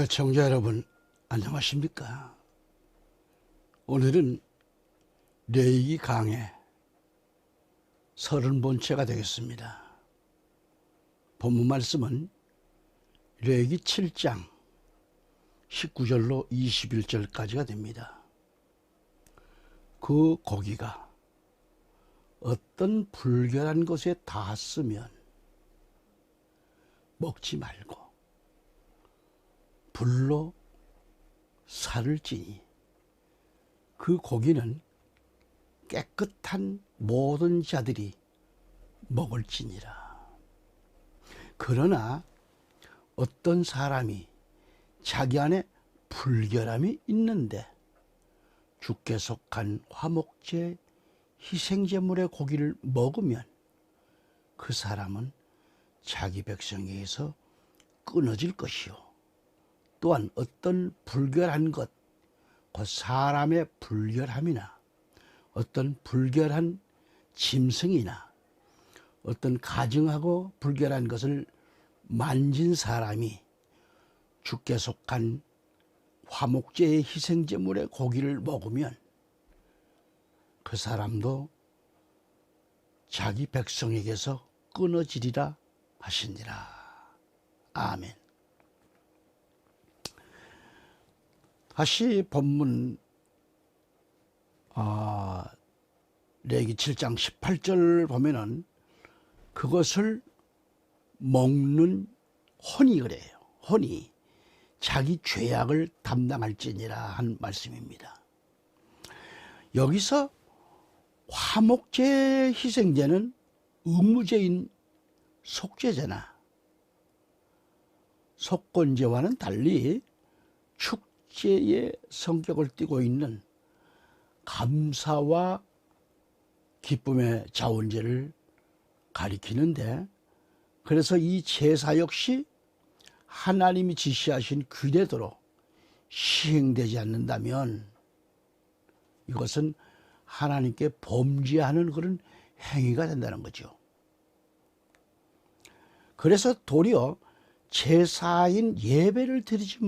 청자 여러분, 안녕하십니까? 오늘은 레위기 강해 30번째가 되겠습니다. 본문 말씀은 레위기 7장 19절로 21절까지가 됩니다. 그 고기가 어떤 불결한 것에 닿았으면 먹지 말고 불로 살을 찌니 그 고기는 깨끗한 모든 자들이 먹을지니라. 그러나 어떤 사람이 자기 안에 불결함이 있는데 주께 속한 화목제 희생제물의 고기를 먹으면 그 사람은 자기 백성에게서 끊어질 것이요, 또한 어떤 불결한 것, 곧 사람의 불결함이나 어떤 불결한 짐승이나 어떤 가증하고 불결한 것을 만진 사람이 주께 속한 화목제의 희생제물의 고기를 먹으면 그 사람도 자기 백성에게서 끊어지리라 하시니라. 아멘. 다시 본문 레위기 7장 18절 보면은 그것을 먹는 혼이 그래요. 혼이 자기 죄악을 담당할지니라 한 말씀입니다. 여기서 화목제 희생제는 의무제인 속죄제나 속건제와는 달리 축제의 성격을 띠고 있는 감사와 기쁨의 자원제를 가리키는데, 그래서 이 제사 역시 하나님이 지시하신 규례대로 시행되지 않는다면 이것은 하나님께 범죄하는 그런 행위가 된다는 거죠. 그래서 도리어 제사인 예배를 드리지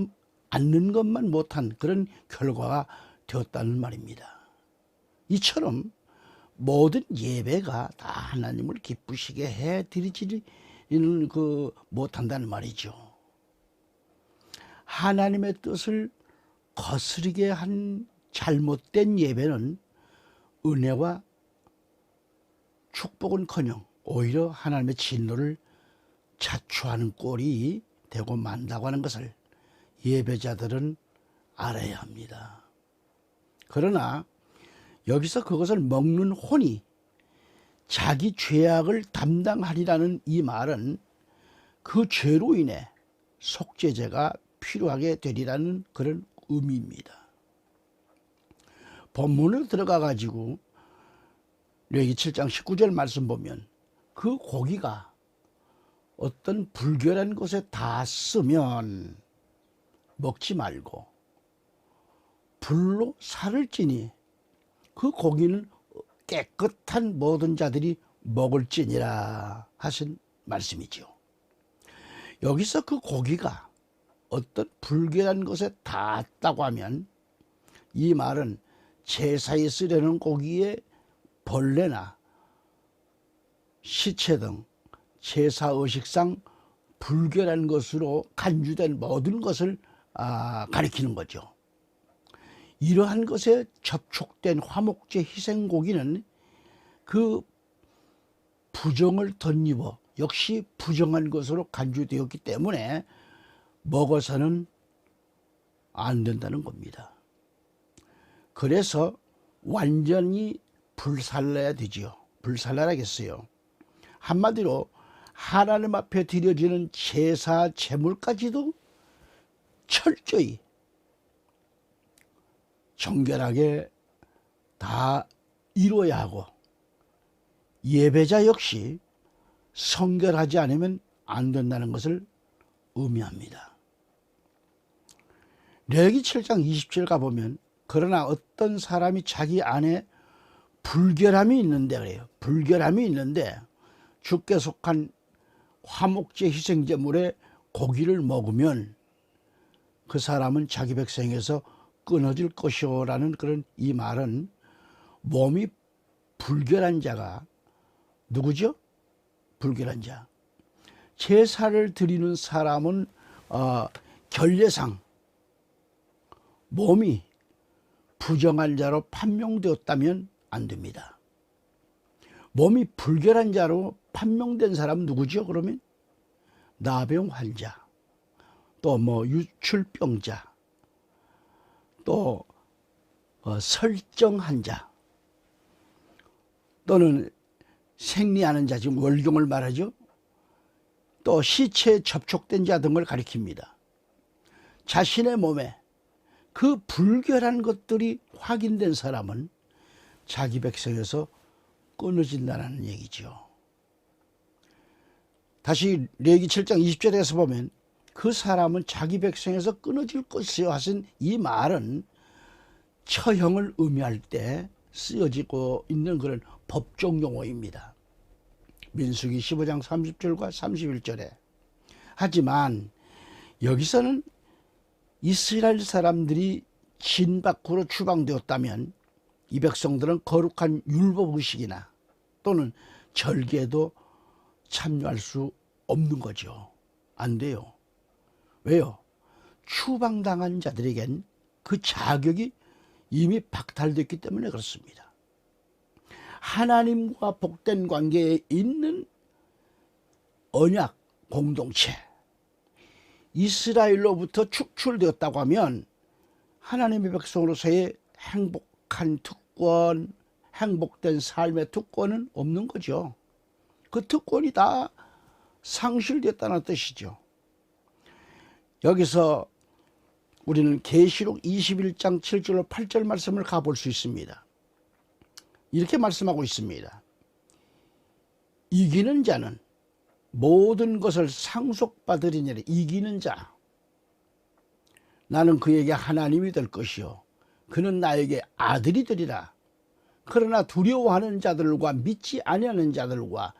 않는 것만 못한 그런 결과가 되었다는 말입니다. 이처럼 모든 예배가 다 하나님을 기쁘시게 해드리지는 못한다는 말이죠. 하나님의 뜻을 거스르게 한 잘못된 예배는 은혜와 축복은커녕 오히려 하나님의 진노를 자초하는 꼴이 되고 만다고 하는 것을 예배자들은 알아야 합니다. 그러나 여기서 그것을 먹는 혼이 자기 죄악을 담당하리라는 이 말은 그 죄로 인해 속죄제가 필요하게 되리라는 그런 의미입니다. 본문으로 들어가 가지고 레위기 7장 19절 말씀 보면 그 고기가 어떤 불결한 곳에 닿았으면 먹지 말고 불로 살을 찌니 그 고기는 깨끗한 모든 자들이 먹을지니라 하신 말씀이죠. 여기서 그 고기가 어떤 불결한 것에 닿았다고 하면 이 말은 제사에 쓰려는 고기에 벌레나 시체 등 제사의식상 불결한 것으로 간주된 모든 것을 가리키는 거죠. 이러한 것에 접촉된 화목제 희생고기는 그 부정을 덧입어 역시 부정한 것으로 간주되었기 때문에 먹어서는 안 된다는 겁니다. 그래서 완전히 불살라야 되지요. 불살라야겠어요. 한마디로 하나님 앞에 드려지는 제사 제물까지도 철저히 정결하게 다 이루어야 하고 예배자 역시 성결하지 않으면 안 된다는 것을 의미합니다. 레위기 7장 20절 가보면 그러나 어떤 사람이 자기 안에 불결함이 있는데 그래요. 불결함이 있는데 주께 속한 화목제 희생제물의 고기를 먹으면 그 사람은 자기 백성에서 끊어질 것이오라는 그런 이 말은 몸이 불결한 자가 누구죠? 불결한 자. 제사를 드리는 사람은 결례상 몸이 부정한 자로 판명되었다면 안 됩니다. 몸이 불결한 자로 판명된 사람은 누구죠? 그러면 나병 환자, 또 유출병자, 또 설정한 자, 또는 생리하는 자, 지금 월경을 말하죠. 또 시체에 접촉된 자 등을 가리킵니다. 자신의 몸에 그 불결한 것들이 확인된 사람은 자기 백성에서 끊어진다는 얘기죠. 다시 레위기 7장 20절에서 보면 그 사람은 자기 백성에서 끊어질 것이요 하신 이 말은 처형을 의미할 때 쓰여지고 있는 그런 법정 용어입니다. 민수기 15장 30절과 31절에. 하지만 여기서는 이스라엘 사람들이 진 밖으로 추방되었다면 이 백성들은 거룩한 율법의식이나 또는 절개도 참여할 수 없는 거죠. 안 돼요. 왜요? 추방당한 자들에겐 그 자격이 이미 박탈됐기 때문에 그렇습니다. 하나님과 복된 관계에 있는 언약 공동체, 이스라엘로부터 축출되었다고 하면 하나님의 백성으로서의 행복한 특권, 행복된 삶의 특권은 없는 거죠. 그 특권이 다 상실됐다는 뜻이죠. 여기서 우리는 계시록 21장 7절로 8절 말씀을 가볼 수 있습니다. 이렇게 말씀하고 있습니다. 이기는 자는 모든 것을 상속받으리니라. 이기는 자, 나는 그에게 하나님이 될 것이요 그는 나에게 아들이 되리라. 그러나 두려워하는 자들과 믿지 아니하는 자들과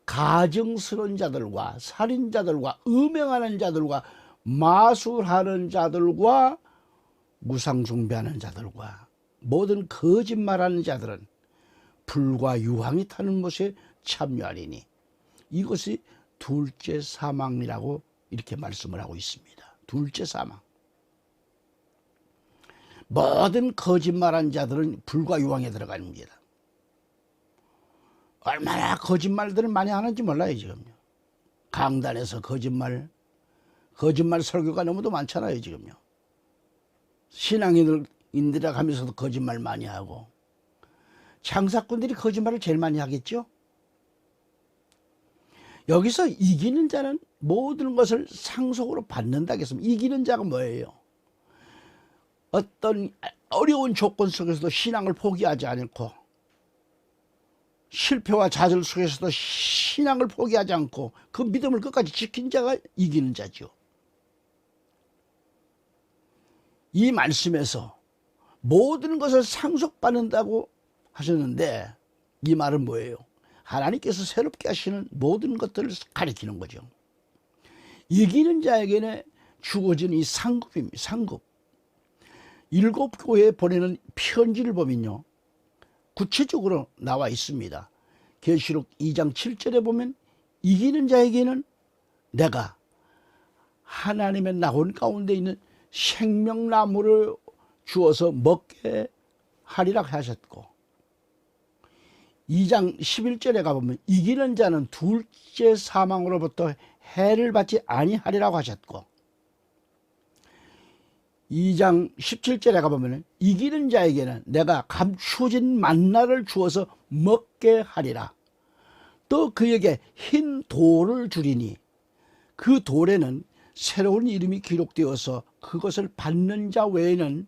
가증스러운 자들과 살인자들과 음행하는 자들과 마술하는 자들과 무상숭배하는 자들과 모든 거짓말하는 자들은 불과 유황이 타는 것에 참여하리니 이것이 둘째 사망이라고 이렇게 말씀을 하고 있습니다. 둘째 사망. 모든 거짓말한 자들은 불과 유황에 들어갑니다. 얼마나 거짓말들을 많이 하는지 몰라요 지금요. 강단에서 거짓말 설교가 너무도 많잖아요 지금요. 신앙인들이라 하면서도 거짓말 많이 하고, 장사꾼들이 거짓말을 제일 많이 하겠죠. 여기서 이기는 자는 모든 것을 상속으로 받는다 했습니다. 이기는 자가 뭐예요? 어떤 어려운 조건 속에서도 신앙을 포기하지 않고, 실패와 좌절 속에서도 신앙을 포기하지 않고 그 믿음을 끝까지 지킨 자가 이기는 자죠. 이 말씀에서 모든 것을 상속받는다고 하셨는데 이 말은 뭐예요? 하나님께서 새롭게 하시는 모든 것들을 가리키는 거죠. 이기는 자에게는 주어진 이 상급입니다. 상급. 7교회에 보내는 편지를 보면요, 구체적으로 나와 있습니다. 계시록 2장 7절에 보면 이기는 자에게는 내가 하나님의 낙원 가운데 있는 생명나무를 주어서 먹게 하리라 하셨고, 2장 11절에 가보면 이기는 자는 둘째 사망으로부터 해를 받지 아니하리라고 하셨고, 2장 17절에 가보면 이기는 자에게는 내가 감추어진 만나를 주어서 먹게 하리라. 또 그에게 흰 돌을 주리니 그 돌에는 새로운 이름이 기록되어서 그것을 받는 자 외에는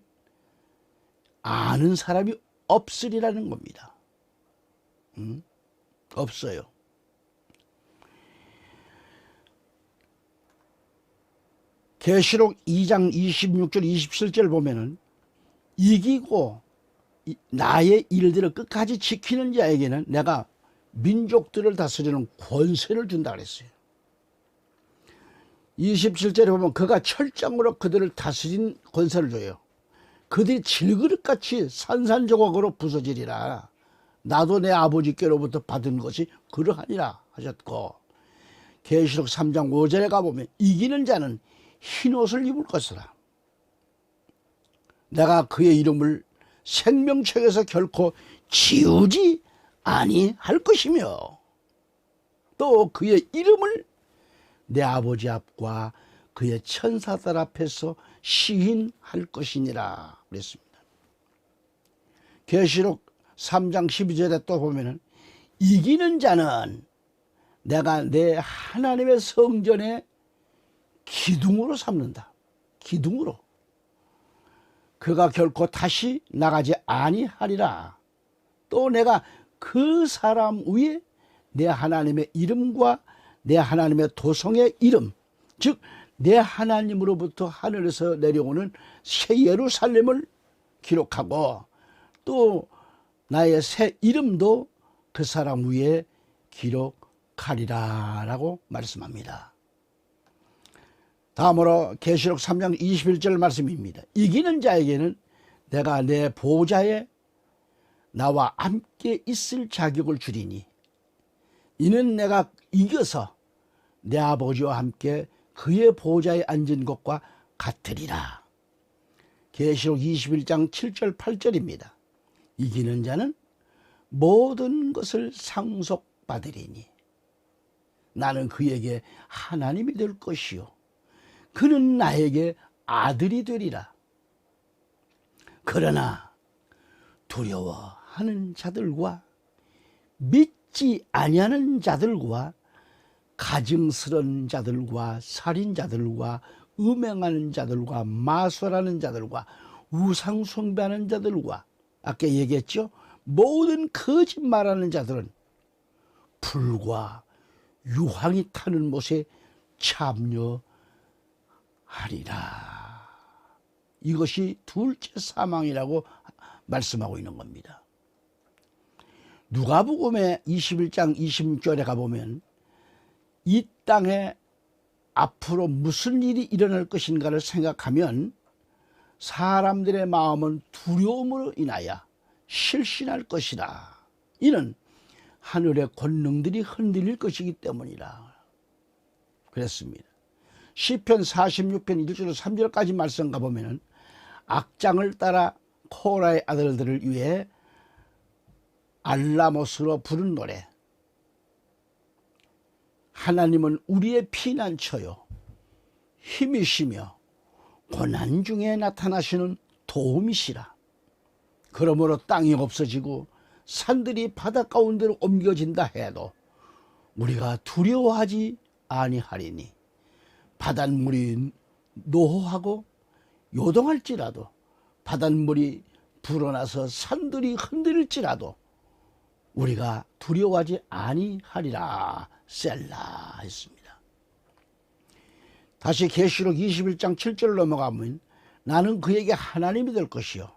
아는 사람이 없으리라는 겁니다. 없어요. 계시록 2장 26절 27절 보면은 이기고 나의 일들을 끝까지 지키는 자에게는 내가 민족들을 다스리는 권세를 준다 그랬어요. 27절에 보면 그가 철장으로 그들을 다스린 권세를 줘요. 그들이 질그릇같이 산산조각으로 부서지리라. 나도 내 아버지께로부터 받은 것이 그러하니라 하셨고, 계시록 3장 5절에 가보면 이기는 자는 흰옷을 입을 것이라. 내가 그의 이름을 생명책에서 결코 지우지 아니할 것이며 또 그의 이름을 내 아버지 앞과 그의 천사들 앞에서 시인할 것이니라 그랬습니다. 계시록 3장 12절에 또 보면은 이기는 자는 내가 내 하나님의 성전에 기둥으로 삼는다. 기둥으로. 그가 결코 다시 나가지 아니하리라. 또 내가 그 사람 위에 내 하나님의 이름과 내 하나님의 도성의 이름, 즉 내 하나님으로부터 하늘에서 내려오는 새 예루살렘을 기록하고 또 나의 새 이름도 그 사람 위에 기록하리라 라고 말씀합니다. 다음으로 계시록 3장 21절 말씀입니다. 이기는 자에게는 내가 내 보좌에 나와 함께 있을 자격을 주리니 이는 내가 이겨서 내 아버지와 함께 그의 보좌에 앉은 것과 같으리라. 계시록 21장 7절 8절입니다. 이기는 자는 모든 것을 상속받으리니 나는 그에게 하나님이 될 것이요 그는 나에게 아들이 되리라. 그러나 두려워하는 자들과 믿지 아니하는 자들과 가증스러운 자들과 살인자들과 음행하는 자들과 마술하는 자들과 우상 숭배하는 자들과 아까 얘기했죠. 모든 거짓말하는 자들은 불과 유황이 타는 못에 참여하리라. 이것이 둘째 사망이라고 말씀하고 있는 겁니다. 누가복음의 21장 26절에 가보면 이 땅에 앞으로 무슨 일이 일어날 것인가를 생각하면 사람들의 마음은 두려움으로 인하여 실신할 것이라. 이는 하늘의 권능들이 흔들릴 것이기 때문이라 그랬습니다. 시편 46편 1절 3절까지 말씀 가보면 악장을 따라 코라의 아들들을 위해 알라못으로 부른 노래. 하나님은 우리의 피난처요 힘이시며 고난 중에 나타나시는 도움이시라. 그러므로 땅이 없어지고 산들이 바다 가운데로 옮겨진다 해도 우리가 두려워하지 아니하리니 바닷물이 노하고 요동할지라도 바닷물이 불어나서 산들이 흔들릴지라도 우리가 두려워하지 아니하리라. 셀라 했습니다. 다시 계시록 21장 7절 넘어가면 나는 그에게 하나님이 될 것이요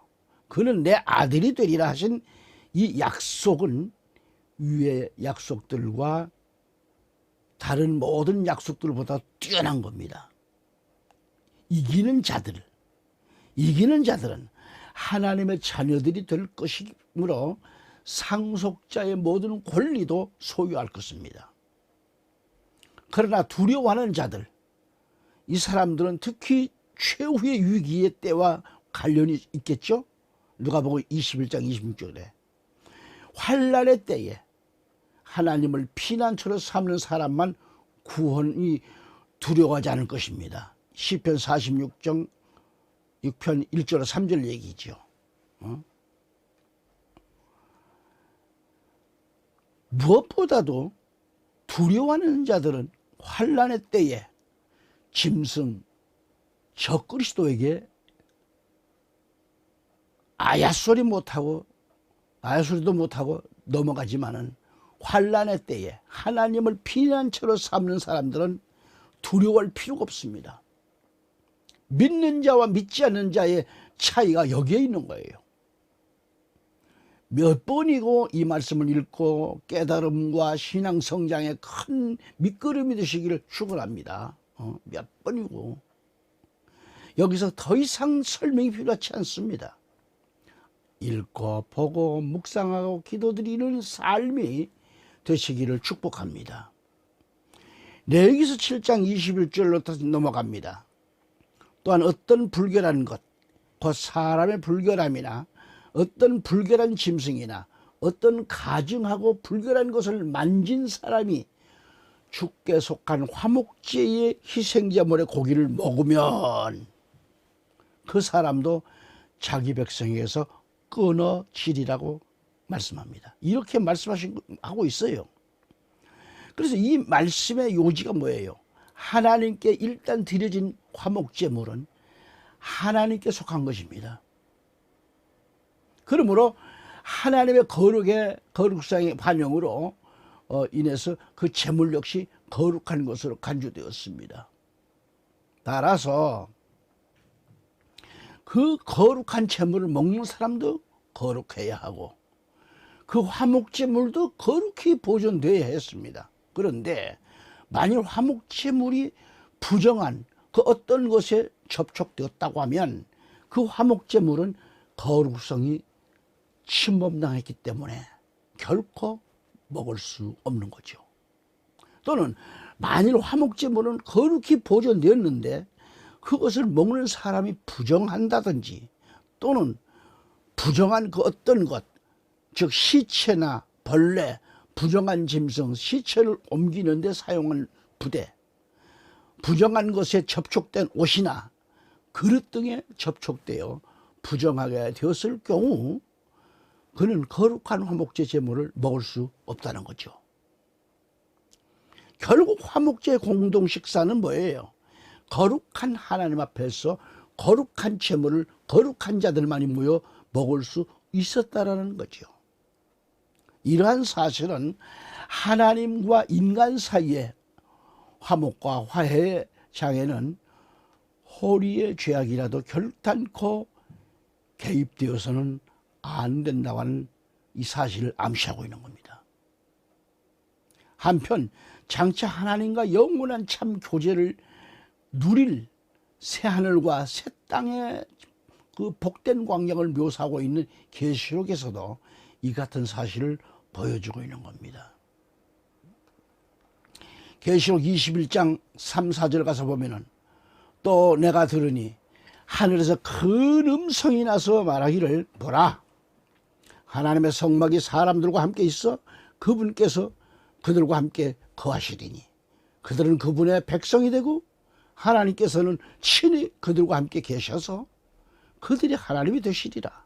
그는 내 아들이 되리라 하신 이 약속은 위의 약속들과 다른 모든 약속들보다 뛰어난 겁니다. 이기는 자들은 하나님의 자녀들이 될 것이므로 상속자의 모든 권리도 소유할 것입니다. 그러나 두려워하는 자들, 이 사람들은 특히 최후의 위기의 때와 관련이 있겠죠. 누가복음 21장 26절에 환난의 때에 하나님을 피난처로 삼는 사람만 구원이 두려워하지 않을 것입니다. 시편 46장 6편 1절 3절 얘기죠. 무엇보다도 두려워하는 자들은 환난의 때에 짐승 적그리스도에게 아야소리도 못하고 넘어가지만은 환난의 때에 하나님을 피난처로 삼는 사람들은 두려워할 필요가 없습니다. 믿는 자와 믿지 않는 자의 차이가 여기에 있는 거예요. 몇 번이고 이 말씀을 읽고 깨달음과 신앙 성장에 큰 밑거름이 되시기를 축원합니다. 몇 번이고. 여기서 더 이상 설명이 필요하지 않습니다. 읽고 보고 묵상하고 기도드리는 삶이 되시기를 축복합니다. 레위기서 7장 21절로 다시 넘어갑니다. 또한 어떤 불결한 것, 곧 사람의 불결함이나 어떤 불결한 짐승이나 어떤 가증하고 불결한 것을 만진 사람이 주께 속한 화목제의 희생제물의 고기를 먹으면 그 사람도 자기 백성에게서 끊어지리라고 말씀합니다. 이렇게 말씀하고 있어요. 그래서 이 말씀의 요지가 뭐예요? 하나님께 일단 드려진 화목제물은 하나님께 속한 것입니다. 그러므로 하나님의 거룩상의 반영으로 인해서 그 제물 역시 거룩한 것으로 간주되었습니다. 따라서 그 거룩한 제물을 먹는 사람도 거룩해야 하고 그 화목제물도 거룩히 보존되어야 했습니다. 그런데 만일 화목제물이 부정한 그 어떤 것에 접촉되었다고 하면 그 화목제물은 거룩성이 침범당했기 때문에 결코 먹을 수 없는 거죠. 또는 만일 화목제물은 거룩히 보존되었는데 그것을 먹는 사람이 부정한다든지 또는 부정한 그 어떤 것, 즉 시체나 벌레, 부정한 짐승, 시체를 옮기는 데 사용한 부대, 부정한 것에 접촉된 옷이나 그릇 등에 접촉되어 부정하게 되었을 경우 그는 거룩한 화목제 제물을 먹을 수 없다는 거죠. 결국 화목제 공동 식사는 뭐예요? 거룩한 하나님 앞에서 거룩한 제물을 거룩한 자들만이 모여 먹을 수 있었다라는 거죠. 이러한 사실은 하나님과 인간 사이의 화목과 화해의 장에는 호리의 죄악이라도 결단코 개입되어서는 안 된다고 하는 이 사실을 암시하고 있는 겁니다. 한편 장차 하나님과 영원한 참 교제를 누릴 새하늘과 새 땅의 그 복된 광경을 묘사하고 있는 계시록에서도 이 같은 사실을 보여주고 있는 겁니다. 계시록 21장 3, 4절 가서 보면은 또 내가 들으니 하늘에서 큰 음성이 나서 말하기를 보라, 하나님의 성막이 사람들과 함께 있어 그분께서 그들과 함께 거하시리니 그들은 그분의 백성이 되고 하나님께서는 친히 그들과 함께 계셔서 그들이 하나님이 되시리라.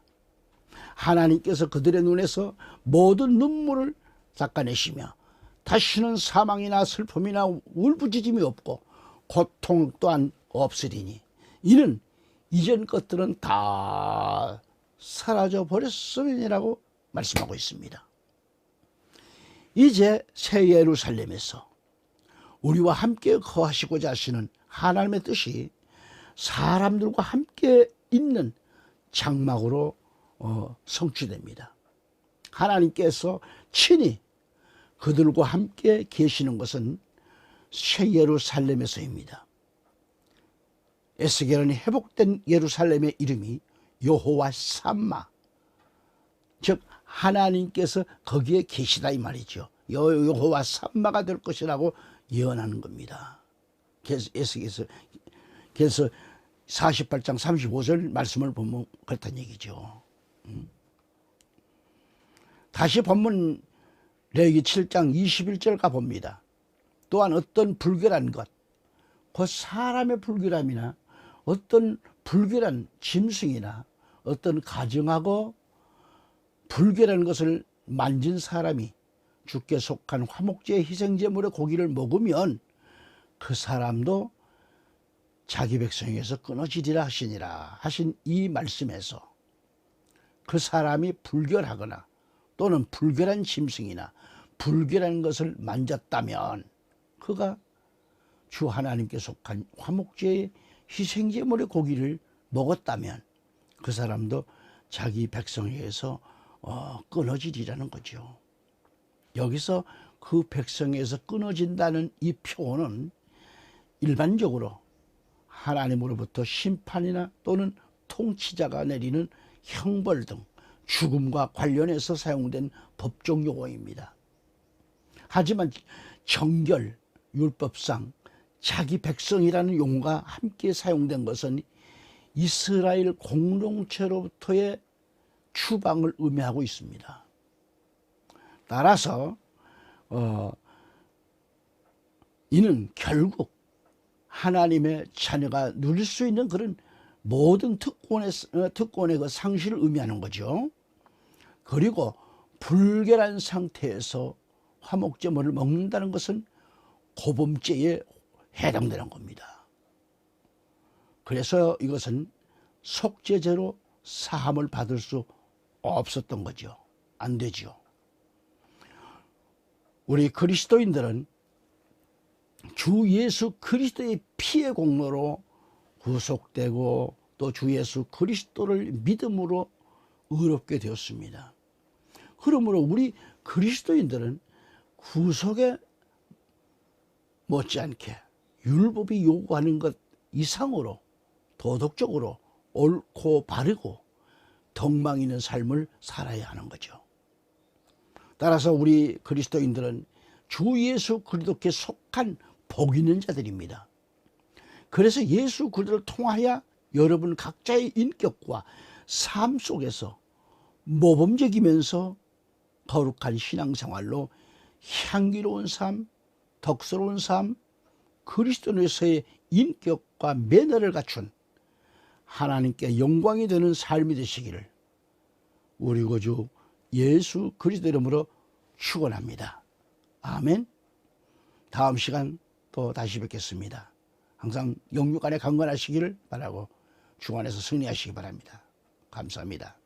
하나님께서 그들의 눈에서 모든 눈물을 닦아내시며 다시는 사망이나 슬픔이나 울부짖음이 없고 고통 또한 없으리니 이는 이전 것들은 다 사라져 버렸음이라고 말씀하고 있습니다. 이제 새 예루살렘에서 우리와 함께 거하시고자 하시는 하나님의 뜻이 사람들과 함께 있는 장막으로 성취됩니다. 하나님께서 친히 그들과 함께 계시는 것은 새 예루살렘에서입니다. 에스겔은 회복된 예루살렘의 이름이 여호와 삼마, 즉 하나님께서 거기에 계시다 이 말이죠. 여호와 삼마가 될 것이라고 예언하는 겁니다. 그래서 48장 35절 말씀을 보면 그렇다는 얘기죠. 다시 본문 레위기 7장 21절 가봅니다. 또한 어떤 불결한 것, 곧 사람의 불결함이나 어떤 불결한 짐승이나 어떤 가증하고 불결한 것을 만진 사람이 주께 속한 화목제의 희생제물의 고기를 먹으면 그 사람도 자기 백성에게서 끊어지리라 하시니라 하신 이 말씀에서 그 사람이 불결하거나 또는 불결한 짐승이나 불결한 것을 만졌다면 그가 주 하나님께 속한 화목제의 희생제물의 고기를 먹었다면 그 사람도 자기 백성에게서 끊어지리라는 거죠. 여기서 그 백성에서 끊어진다는 이 표현은 일반적으로 하나님으로부터 심판이나 또는 통치자가 내리는 형벌 등 죽음과 관련해서 사용된 법적 용어입니다. 하지만 정결, 율법상 자기 백성이라는 용어가 함께 사용된 것은 이스라엘 공동체로부터의 추방을 의미하고 있습니다. 따라서 이는 결국 하나님의 자녀가 누릴 수 있는 그런 모든 특권의 그 상실을 의미하는 거죠. 그리고 불결한 상태에서 화목제물을 먹는다는 것은 고범죄에 해당되는 겁니다. 그래서 이것은 속죄제로 사함을 받을 수 없었던 거죠. 안 되죠. 우리 그리스도인들은 주 예수 그리스도의 피의 공로로 구속되고 또 주 예수 그리스도를 믿음으로 의롭게 되었습니다. 그러므로 우리 그리스도인들은 구속에 못지않게 율법이 요구하는 것 이상으로 도덕적으로 옳고 바르고 덕망 있는 삶을 살아야 하는 거죠. 따라서 우리 그리스도인들은 주 예수 그리스도께 속한 복 있는 자들입니다. 그래서 예수 그리스도를 통하여 여러분 각자의 인격과 삶 속에서 모범적이면서 거룩한 신앙생활로 향기로운 삶, 덕스러운 삶, 그리스도인으로서의 인격과 매너를 갖춘 하나님께 영광이 되는 삶이 되시기를 우리 구주 예수 그리스도 이름으로 축원합니다. 아멘. 다음 시간 또 다시 뵙겠습니다. 항상 영육 안에 강건하시기를 바라고 주 안에서 승리하시기 바랍니다. 감사합니다.